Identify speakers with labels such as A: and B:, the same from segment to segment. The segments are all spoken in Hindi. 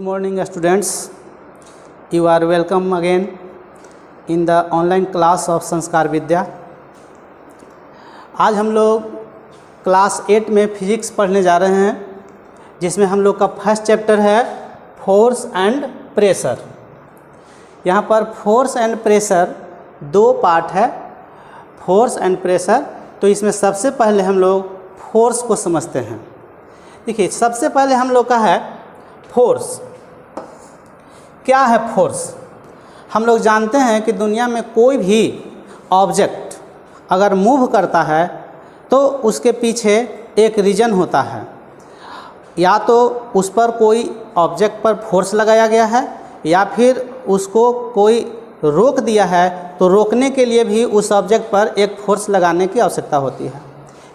A: morning students, you are welcome again in the online class of संस्कार विद्या। आज हम लोग क्लास 8 में फिजिक्स पढ़ने जा रहे हैं, जिसमें हम लोग का फर्स्ट चैप्टर है फोर्स एंड प्रेशर। यहाँ पर फोर्स एंड प्रेशर दो पार्ट है, फोर्स एंड प्रेशर। तो इसमें सबसे पहले हम लोग फोर्स को समझते हैं। देखिए, सबसे पहले हम लोग का है फोर्स। क्या है फोर्स? हम लोग जानते हैं कि दुनिया में कोई भी ऑब्जेक्ट अगर मूव करता है तो उसके पीछे एक रीज़न होता है। या तो उस पर कोई ऑब्जेक्ट पर फोर्स लगाया गया है, या फिर उसको कोई रोक दिया है, तो रोकने के लिए भी उस ऑब्जेक्ट पर एक फोर्स लगाने की आवश्यकता होती है।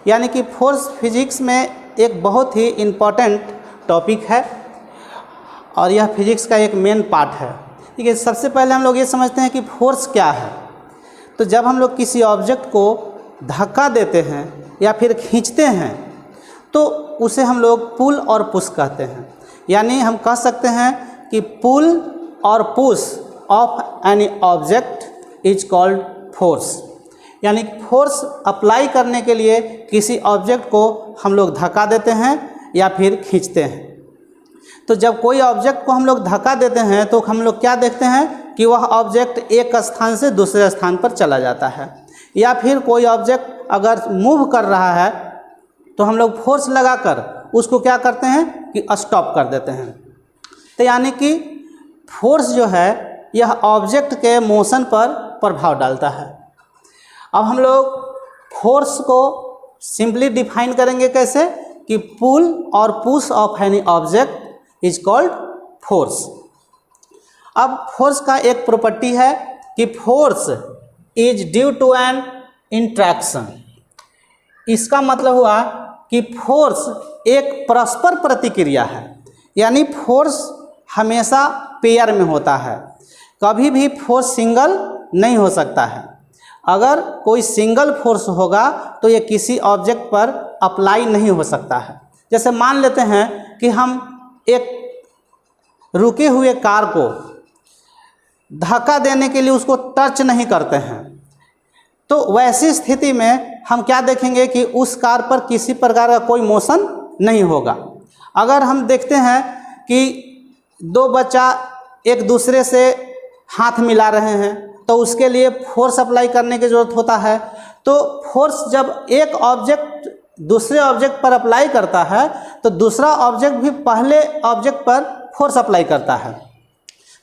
A: यानी कि फोर्स फिजिक्स में एक बहुत ही इम्पॉर्टेंट टॉपिक है और यह फिजिक्स का एक मेन पार्ट है। ठीक है, सबसे पहले हम लोग ये समझते हैं कि फोर्स क्या है। तो जब हम लोग किसी ऑब्जेक्ट को धक्का देते हैं या फिर खींचते हैं तो उसे हम लोग पुल और पुश कहते हैं। यानी हम कह सकते हैं कि पुल और push of any object is called force. यानी फोर्स अप्लाई करने के लिए किसी ऑब्जेक्ट को हम लोग धक्का देते हैं या फिर खींचते हैं। तो जब कोई ऑब्जेक्ट को हम लोग धक्का देते हैं तो हम लोग क्या देखते हैं कि वह ऑब्जेक्ट एक स्थान से दूसरे स्थान पर चला जाता है। या फिर कोई ऑब्जेक्ट अगर मूव कर रहा है तो हम लोग फोर्स लगाकर उसको क्या करते हैं कि स्टॉप कर देते हैं। तो यानी कि फोर्स जो है यह ऑब्जेक्ट के मोशन पर प्रभाव डालता है। अब हम लोग फोर्स को सिंपली डिफाइन करेंगे कैसे कि पुल और push of any object is called force. अब फोर्स का एक प्रॉपर्टी है कि force is due to an interaction. इसका मतलब हुआ कि फोर्स एक परस्पर प्रतिक्रिया है। यानी फोर्स हमेशा पेयर में होता है, कभी भी फोर्स सिंगल नहीं हो सकता है। अगर कोई सिंगल फोर्स होगा तो ये किसी ऑब्जेक्ट पर अप्लाई नहीं हो सकता है। जैसे मान लेते हैं कि हम एक रुके हुए कार को धक्का देने के लिए उसको टच नहीं करते हैं, तो वैसी स्थिति में हम क्या देखेंगे कि उस कार पर किसी प्रकार का कोई मोशन नहीं होगा। अगर हम देखते हैं कि दो बच्चा एक दूसरे से हाथ मिला रहे हैं तो उसके लिए फोर्स अप्लाई करने की ज़रूरत होता है। तो फोर्स जब एक ऑब्जेक्ट दूसरे ऑब्जेक्ट पर अप्लाई करता है तो दूसरा ऑब्जेक्ट भी पहले ऑब्जेक्ट पर फोर्स अप्लाई करता है।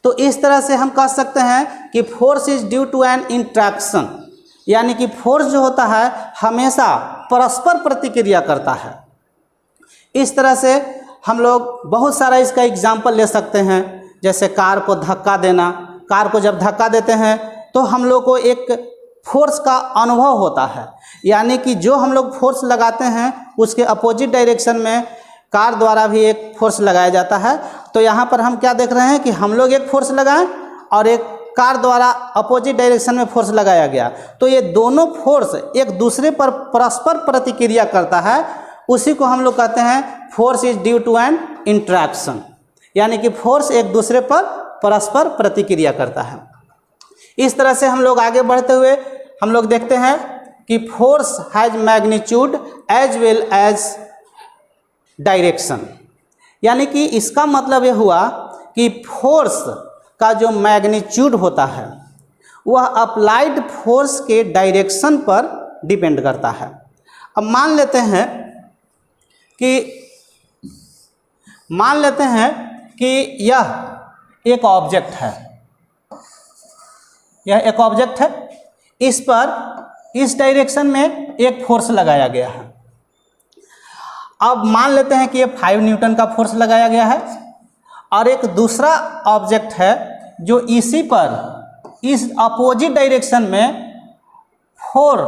A: तो इस तरह से हम कह सकते हैं कि force is due to an interaction. यानी कि फोर्स जो होता है हमेशा परस्पर प्रतिक्रिया करता है। इस तरह से हम लोग बहुत सारा इसका एग्जाम्पल ले सकते हैं। जैसे कार को धक्का देना, कार को जब धक्का देते हैं तो हम लोग को एक फोर्स का अनुभव होता है। यानी कि जो हम लोग फोर्स लगाते हैं उसके अपोजिट डायरेक्शन में कार द्वारा भी एक फोर्स लगाया जाता है। तो यहाँ पर हम क्या देख रहे हैं कि हम लोग एक फोर्स लगाएं और एक कार द्वारा अपोजिट डायरेक्शन में फोर्स लगाया गया, तो ये दोनों फोर्स एक दूसरे पर परस्पर प्रतिक्रिया करता है। उसी को हम लोग कहते हैं force is due to an interaction. यानी कि फोर्स एक दूसरे पर परस्पर प्रतिक्रिया करता है। इस तरह से हम लोग आगे बढ़ते हुए हम लोग देखते हैं कि force has magnitude as well as direction. यानी कि इसका मतलब ये हुआ कि फोर्स का जो मैग्नीट्यूड होता है वह अप्लाइड फोर्स के डायरेक्शन पर डिपेंड करता है। अब मान लेते हैं कि यह एक ऑब्जेक्ट है, यह एक ऑब्जेक्ट है, इस पर इस डायरेक्शन में एक फोर्स लगाया गया है। अब मान लेते हैं कि ये 5 न्यूटन का फोर्स लगाया गया है और एक दूसरा ऑब्जेक्ट है जो इसी पर इस अपोजिट डायरेक्शन में 4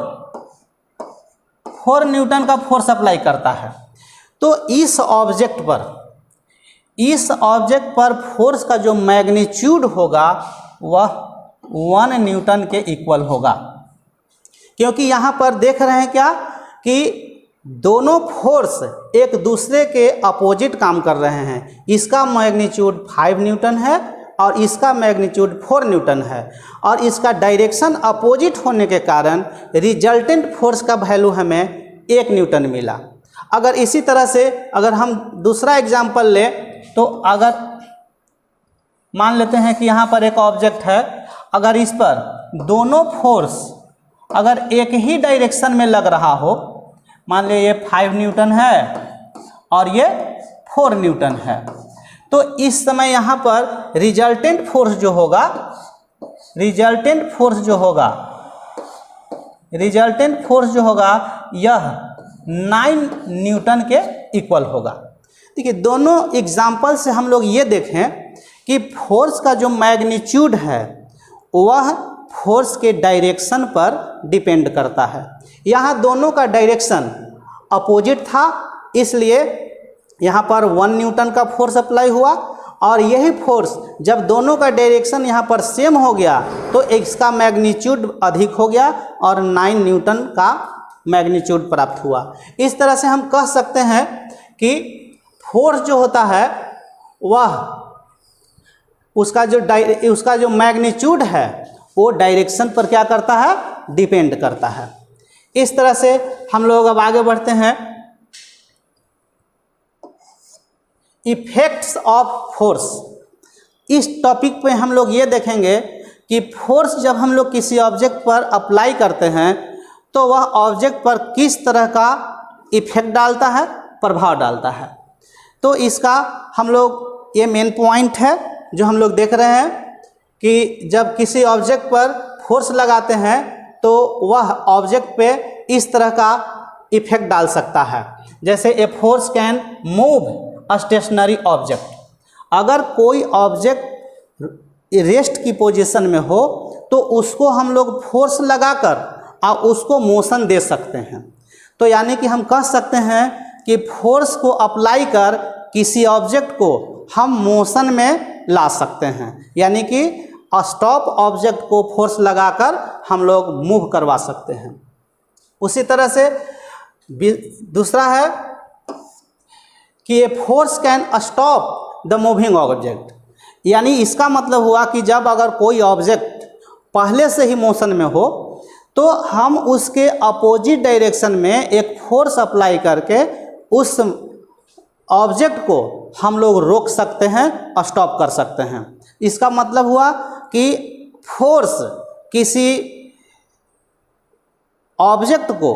A: न्यूटन का फोर्स अप्लाई करता है। तो इस ऑब्जेक्ट पर फोर्स का जो मैग्नीट्यूड होगा वह 1 न्यूटन के इक्वल होगा। क्योंकि यहाँ पर देख रहे हैं क्या कि दोनों फोर्स एक दूसरे के अपोजिट काम कर रहे हैं। इसका मैग्नीट्यूड 5 न्यूटन है और इसका मैग्नीट्यूड 4 न्यूटन है और इसका डायरेक्शन अपोजिट होने के कारण रिजल्टेंट फोर्स का वैल्यू हमें 1 न्यूटन मिला। अगर इसी तरह से अगर हम दूसरा एग्जाम्पल लें तो अगर मान लेते हैं कि यहाँ पर एक ऑब्जेक्ट है, अगर इस पर दोनों फोर्स अगर एक ही डायरेक्शन में लग रहा हो, मान लीजिए ये 5 न्यूटन है और ये 4 न्यूटन है, तो इस समय यहाँ पर रिजल्टेंट फोर्स जो होगा यह 9 न्यूटन के इक्वल होगा। देखिए दोनों एग्जाम्पल से हम लोग ये देखें कि फोर्स का जो मैग्नीट्यूड है वह फोर्स के डायरेक्शन पर डिपेंड करता है। यहाँ दोनों का डायरेक्शन अपोजिट था, इसलिए यहाँ पर 1 न्यूटन का फोर्स अप्लाई हुआ और यही फोर्स जब दोनों का डायरेक्शन यहाँ पर सेम हो गया तो इसका मैग्नीट्यूड अधिक हो गया और 9 न्यूटन का मैग्नीट्यूड प्राप्त हुआ। इस तरह से हम कह सकते हैं कि फोर्स जो होता है वह उसका जो मैग्नीट्यूड है वो डायरेक्शन पर क्या करता है, डिपेंड करता है। इस तरह से हम लोग अब आगे बढ़ते हैं। इफेक्ट्स ऑफ फोर्स, इस टॉपिक पे हम लोग ये देखेंगे कि फोर्स जब हम लोग किसी ऑब्जेक्ट पर अप्लाई करते हैं तो वह ऑब्जेक्ट पर किस तरह का इफेक्ट डालता है, प्रभाव डालता है। तो इसका हम लोग ये मेन पॉइंट है जो हम लोग देख रहे हैं कि जब किसी ऑब्जेक्ट पर फोर्स लगाते हैं तो वह ऑब्जेक्ट पे इस तरह का इफेक्ट डाल सकता है। जैसे a force can move a stationary object, अगर कोई ऑब्जेक्ट रेस्ट की पोजीशन में हो तो उसको हम लोग फोर्स लगाकर और उसको मोशन दे सकते हैं। तो यानी कि हम कह सकते हैं कि फोर्स को अप्लाई कर किसी ऑब्जेक्ट को हम मोशन में ला सकते हैं, यानी कि स्टॉप ऑब्जेक्ट को फोर्स लगाकर हम लोग मूव करवा सकते हैं। उसी तरह से दूसरा है कि ए force can stop the moving object, यानी इसका मतलब हुआ कि जब अगर कोई ऑब्जेक्ट पहले से ही मोशन में हो तो हम उसके अपोजिट डायरेक्शन में एक फोर्स अप्लाई करके उस ऑब्जेक्ट को हम लोग रोक सकते हैं, स्टॉप कर सकते हैं। इसका मतलब हुआ कि फोर्स किसी ऑब्जेक्ट को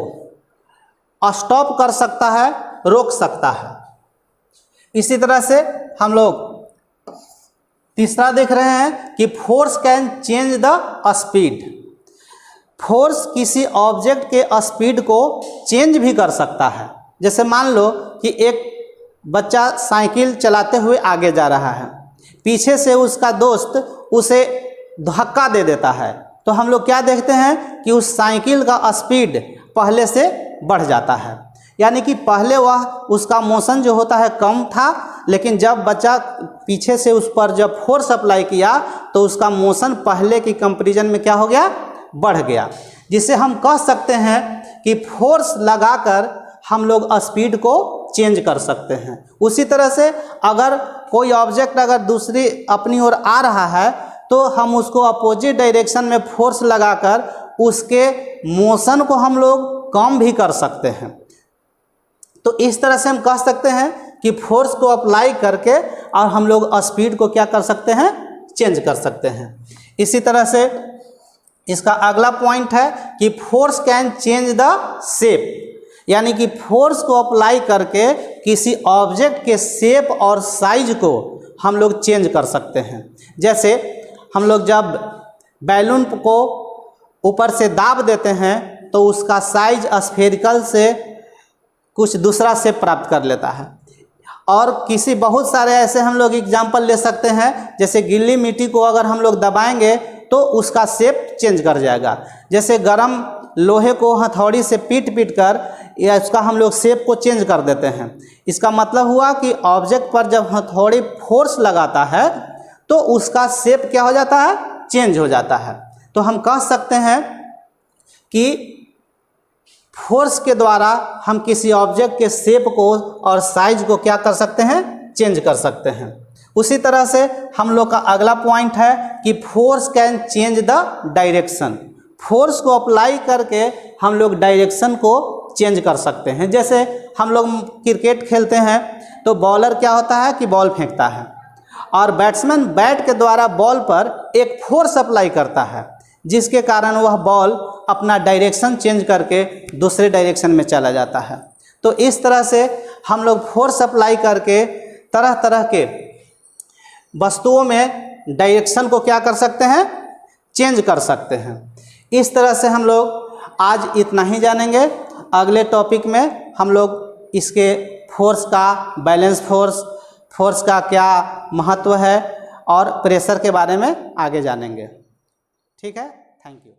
A: स्टॉप कर सकता है, रोक सकता है। इसी तरह से हम लोग तीसरा देख रहे हैं कि force can change the speed, force किसी ऑब्जेक्ट के स्पीड को चेंज भी कर सकता है। जैसे मान लो कि एक बच्चा साइकिल चलाते हुए आगे जा रहा है, पीछे से उसका दोस्त उसे धक्का दे देता है, तो हम लोग क्या देखते हैं कि उस साइकिल का स्पीड पहले से बढ़ जाता है। यानी कि पहले वह उसका मोशन जो होता है कम था, लेकिन जब बच्चा पीछे से उस पर जब फोर्स अप्लाई किया तो उसका मोशन पहले की कंपैरिजन में क्या हो गया, बढ़ गया। जिसे हम कह सकते हैं कि फोर्स लगाकर हम लोग स्पीड को चेंज कर सकते हैं। उसी तरह से अगर कोई ऑब्जेक्ट अगर दूसरी अपनी ओर आ रहा है तो हम उसको अपोजिट डायरेक्शन में फोर्स लगाकर उसके मोशन को हम लोग कम भी कर सकते हैं। तो इस तरह से हम कह सकते हैं कि फोर्स को अप्लाई करके और हम लोग स्पीड को क्या कर सकते हैं, चेंज कर सकते हैं। इसी तरह से इसका अगला पॉइंट है कि force can change the shape, यानी कि फोर्स को अप्लाई करके किसी ऑब्जेक्ट के शेप और साइज को हम लोग चेंज कर सकते हैं। जैसे हम लोग जब बैलून को ऊपर से दाब देते हैं तो उसका साइज स्फेरिकल से कुछ दूसरा शेप प्राप्त कर लेता है। और किसी बहुत सारे ऐसे हम लोग एग्जाम्पल ले सकते हैं, जैसे गीली मिट्टी को अगर हम लोग दबाएंगे तो उसका शेप चेंज कर जाएगा। जैसे गरम लोहे को हथौड़ी से पीट कर या उसका हम लोग शेप को चेंज कर देते हैं। इसका मतलब हुआ कि ऑब्जेक्ट पर जब हथौड़ी फोर्स लगाता है तो उसका शेप क्या हो जाता है, चेंज हो जाता है। तो हम कह सकते हैं कि फोर्स के द्वारा हम किसी ऑब्जेक्ट के शेप को और साइज को क्या कर सकते हैं, चेंज कर सकते हैं। उसी तरह से हम लोग का अगला पॉइंट है कि force can change the direction. Force को अप्लाई करके हम लोग डायरेक्शन को चेंज कर सकते हैं। जैसे हम लोग क्रिकेट खेलते हैं तो बॉलर क्या होता है कि बॉल फेंकता है और बैट्समैन बैट के द्वारा बॉल पर एक फोर्स अप्लाई करता है, जिसके कारण वह बॉल अपना डायरेक्शन चेंज करके दूसरे डायरेक्शन में चला जाता है। तो इस तरह से हम लोग फोर्स अप्लाई करके तरह तरह के वस्तुओं में डायरेक्शन को क्या कर सकते हैं, चेंज कर सकते हैं। इस तरह से हम लोग आज इतना ही जानेंगे। अगले टॉपिक में हम लोग इसके फोर्स का, बैलेंस फोर्स का क्या महत्व है और प्रेशर के बारे में आगे जानेंगे। ठीक है, थैंक यू।